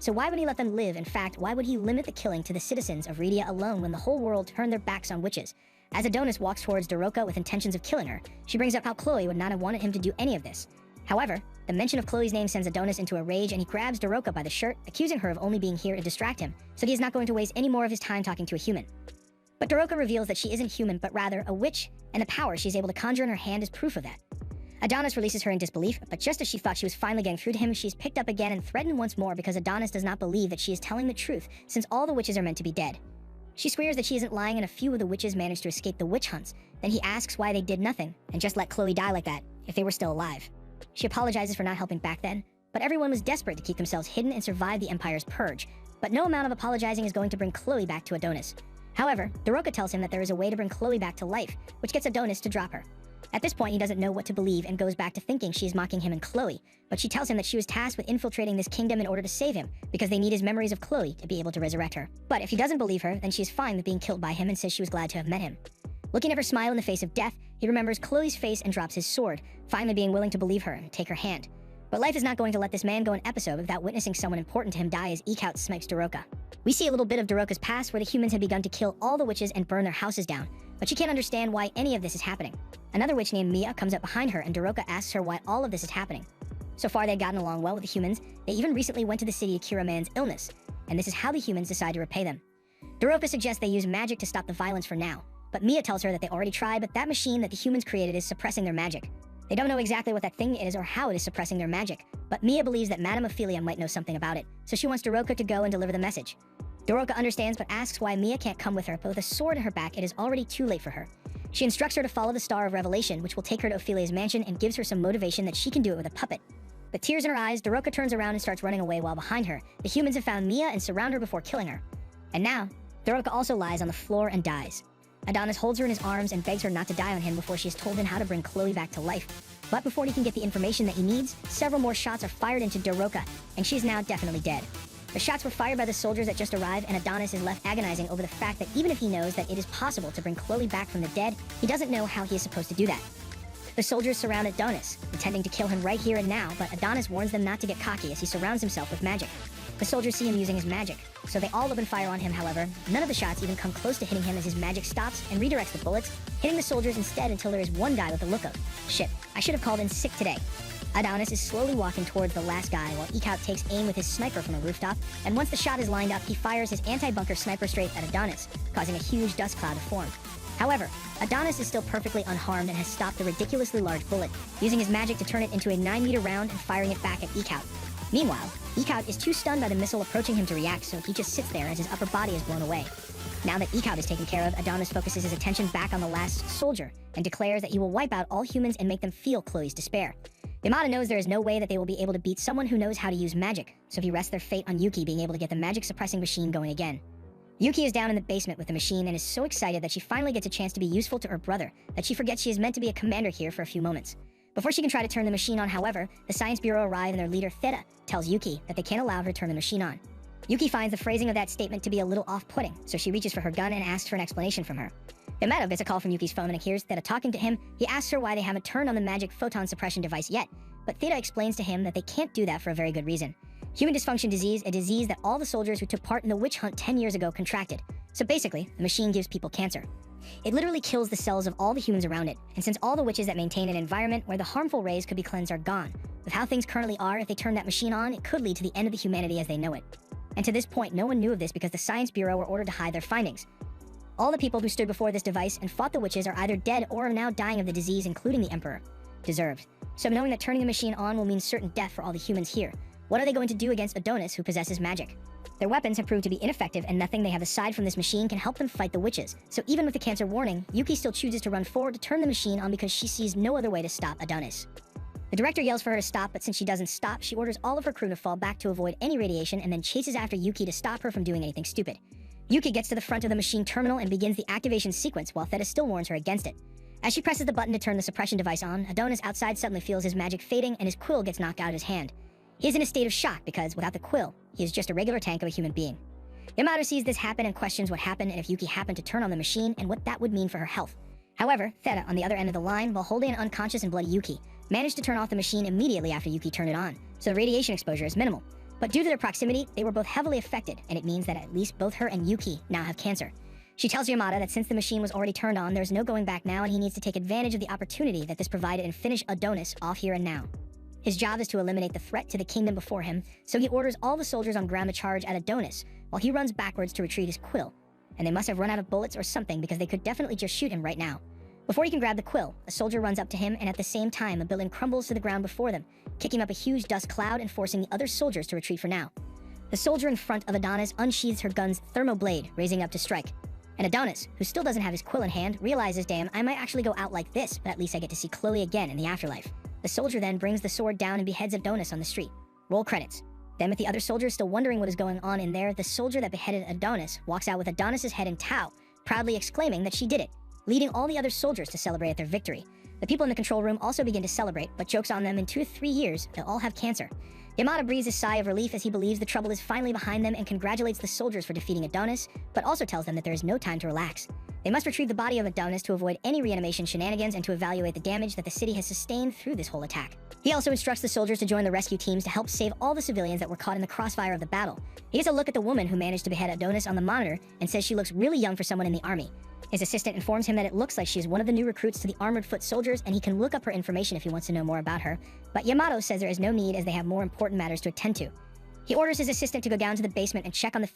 So why would he let them live? In fact, why would he limit the killing to the citizens of Rhedia alone when the whole world turned their backs on witches? As Adonis walks towards Doroka with intentions of killing her, she brings up how Chloe would not have wanted him to do any of this. However, the mention of Chloe's name sends Adonis into a rage, and he grabs Doroka by the shirt, accusing her of only being here to distract him, so he is not going to waste any more of his time talking to a human. But Doroka reveals that she isn't human, but rather a witch, and the power she's able to conjure in her hand is proof of that. Adonis releases her in disbelief, but just as she thought she was finally getting through to him, she's picked up again and threatened once more because Adonis does not believe that she is telling the truth, since all the witches are meant to be dead. She swears that she isn't lying, and a few of the witches manage to escape the witch hunts. Then he asks why they did nothing, and just let Chloe die like that, if they were still alive. She apologizes for not helping back then, but everyone was desperate to keep themselves hidden and survive the Empire's purge. But no amount of apologizing is going to bring Chloe back to Adonis. However, Doroka tells him that there is a way to bring Chloe back to life, which gets Adonis to drop her. At this point, he doesn't know what to believe and goes back to thinking she is mocking him and Chloe, but she tells him that she was tasked with infiltrating this kingdom in order to save him, because they need his memories of Chloe to be able to resurrect her. But if he doesn't believe her, then she is fine with being killed by him and says she was glad to have met him. Looking at her smile in the face of death, he remembers Chloe's face and drops his sword, finally being willing to believe her and take her hand. But life is not going to let this man go an episode without witnessing someone important to him die as Eke snipes Doroka. We see a little bit of Doroka's past where the humans had begun to kill all the witches and burn their houses down, but she can't understand why any of this is happening. Another witch named Mia comes up behind her, and Doroka asks her why all of this is happening. So far, they'd gotten along well with the humans. They even recently went to the city to cure a man's illness, and this is how the humans decide to repay them. Doroka suggests they use magic to stop the violence for now, but Mia tells her that they already tried, but that machine that the humans created is suppressing their magic. They don't know exactly what that thing is or how it is suppressing their magic, but Mia believes that Madame Ophelia might know something about it, so she wants Doroka to go and deliver the message. Doroka understands but asks why Mia can't come with her, but with a sword in her back, it is already too late for her. She instructs her to follow the Star of Revelation, which will take her to Ophelia's mansion and gives her some motivation that she can do it with a puppet. With tears in her eyes, Doroka turns around and starts running away while behind her, the humans have found Mia and surround her before killing her. And now, Doroka also lies on the floor and dies. Adonis holds her in his arms and begs her not to die on him before she has told him how to bring Chloe back to life. But before he can get the information that he needs, several more shots are fired into Doroka, and she is now definitely dead. The shots were fired by the soldiers that just arrived, and Adonis is left agonizing over the fact that even if he knows that it is possible to bring Chloe back from the dead, he doesn't know how he is supposed to do that. The soldiers surround Adonis, intending to kill him right here and now, but Adonis warns them not to get cocky as he surrounds himself with magic. The soldiers see him using his magic, so they all open fire on him. However, none of the shots even come close to hitting him as his magic stops and redirects the bullets, hitting the soldiers instead until there is one guy with a look of, "Shit, I should have called in sick today." Adonis is slowly walking towards the last guy while Eke takes aim with his sniper from a rooftop, and once the shot is lined up, he fires his anti-bunker sniper straight at Adonis, causing a huge dust cloud to form. However, Adonis is still perfectly unharmed and has stopped the ridiculously large bullet, using his magic to turn it into a 9-meter round and firing it back at Eke. Meanwhile, Eke is too stunned by the missile approaching him to react, so he just sits there as his upper body is blown away. Now that Eke is taken care of, Adonis focuses his attention back on the last soldier and declares that he will wipe out all humans and make them feel Chloe's despair. Yamada knows there is no way that they will be able to beat someone who knows how to use magic, so he rests their fate on Yuki being able to get the magic-suppressing machine going again. Yuki is down in the basement with the machine and is so excited that she finally gets a chance to be useful to her brother that she forgets she is meant to be a commander here for a few moments. Before she can try to turn the machine on, however, the Science Bureau arrive and their leader, Theta, tells Yuki that they can't allow her to turn the machine on. Yuki finds the phrasing of that statement to be a little off-putting, so she reaches for her gun and asks for an explanation from her. Yamato gets a call from Yuki's phone and hears Theta talking to him. He asks her why they haven't turned on the magic photon suppression device yet, but Theta explains to him that they can't do that for a very good reason. Human dysfunction disease, a disease that all the soldiers who took part in the witch hunt 10 years ago contracted. So basically, the machine gives people cancer. It literally kills the cells of all the humans around it, and since all the witches that maintain an environment where the harmful rays could be cleansed are gone, with how things currently are, if they turn that machine on, it could lead to the end of the humanity as they know it. And to this point, no one knew of this because the Science Bureau were ordered to hide their findings. All the people who stood before this device and fought the witches are either dead or are now dying of the disease, including the Emperor. Deserved. So knowing that turning the machine on will mean certain death for all the humans here, what are they going to do against Adonis, who possesses magic? Their weapons have proved to be ineffective, and nothing they have aside from this machine can help them fight the witches. So even with the cancer warning, Yuki still chooses to run forward to turn the machine on because she sees no other way to stop Adonis. The director yells for her to stop, but since she doesn't stop, she orders all of her crew to fall back to avoid any radiation and then chases after Yuki to stop her from doing anything stupid. Yuki gets to the front of the machine terminal and begins the activation sequence while Theta still warns her against it. As she presses the button to turn the suppression device on, Adonis outside suddenly feels his magic fading and his quill gets knocked out of his hand. He is in a state of shock because, without the quill, he is just a regular tank of a human being. Yamato sees this happen and questions what happened and if Yuki happened to turn on the machine and what that would mean for her health. However, Theta, on the other end of the line, while holding an unconscious and bloody Yuki, managed to turn off the machine immediately after Yuki turned it on, so the radiation exposure is minimal. But due to their proximity, they were both heavily affected, and it means that at least both her and Yuki now have cancer. She tells Yamada that since the machine was already turned on, there's no going back now, and he needs to take advantage of the opportunity that this provided and finish Adonis off here and now. His job is to eliminate the threat to the kingdom before him, so he orders all the soldiers on ground to charge at Adonis, while he runs backwards to retrieve his quill. And they must have run out of bullets or something, because they could definitely just shoot him right now. Before he can grab the quill, a soldier runs up to him, and at the same time, a building crumbles to the ground before them, kicking up a huge dust cloud and forcing the other soldiers to retreat for now. The soldier in front of Adonis unsheathes her gun's thermoblade, raising up to strike. And Adonis, who still doesn't have his quill in hand, realizes, damn, I might actually go out like this, but at least I get to see Chloe again in the afterlife. The soldier then brings the sword down and beheads Adonis on the street. Roll credits. Then, with the other soldiers still wondering what is going on in there, the soldier that beheaded Adonis walks out with Adonis's head in tow, proudly exclaiming that she did it, leading all the other soldiers to celebrate their victory. The people in the control room also begin to celebrate, but jokes on them in 2 to 3 years, they'll all have cancer. Yamada breathes a sigh of relief as he believes the trouble is finally behind them and congratulates the soldiers for defeating Adonis, but also tells them that there is no time to relax. They must retrieve the body of Adonis to avoid any reanimation shenanigans and to evaluate the damage that the city has sustained through this whole attack. He also instructs the soldiers to join the rescue teams to help save all the civilians that were caught in the crossfire of the battle. He gets a look at the woman who managed to behead Adonis on the monitor and says she looks really young for someone in the army. His assistant informs him that it looks like she is one of the new recruits to the Armored Foot Soldiers, and he can look up her information if he wants to know more about her. But Yamato says there is no need as they have more important matters to attend to. He orders his assistant to go down to the basement and check on the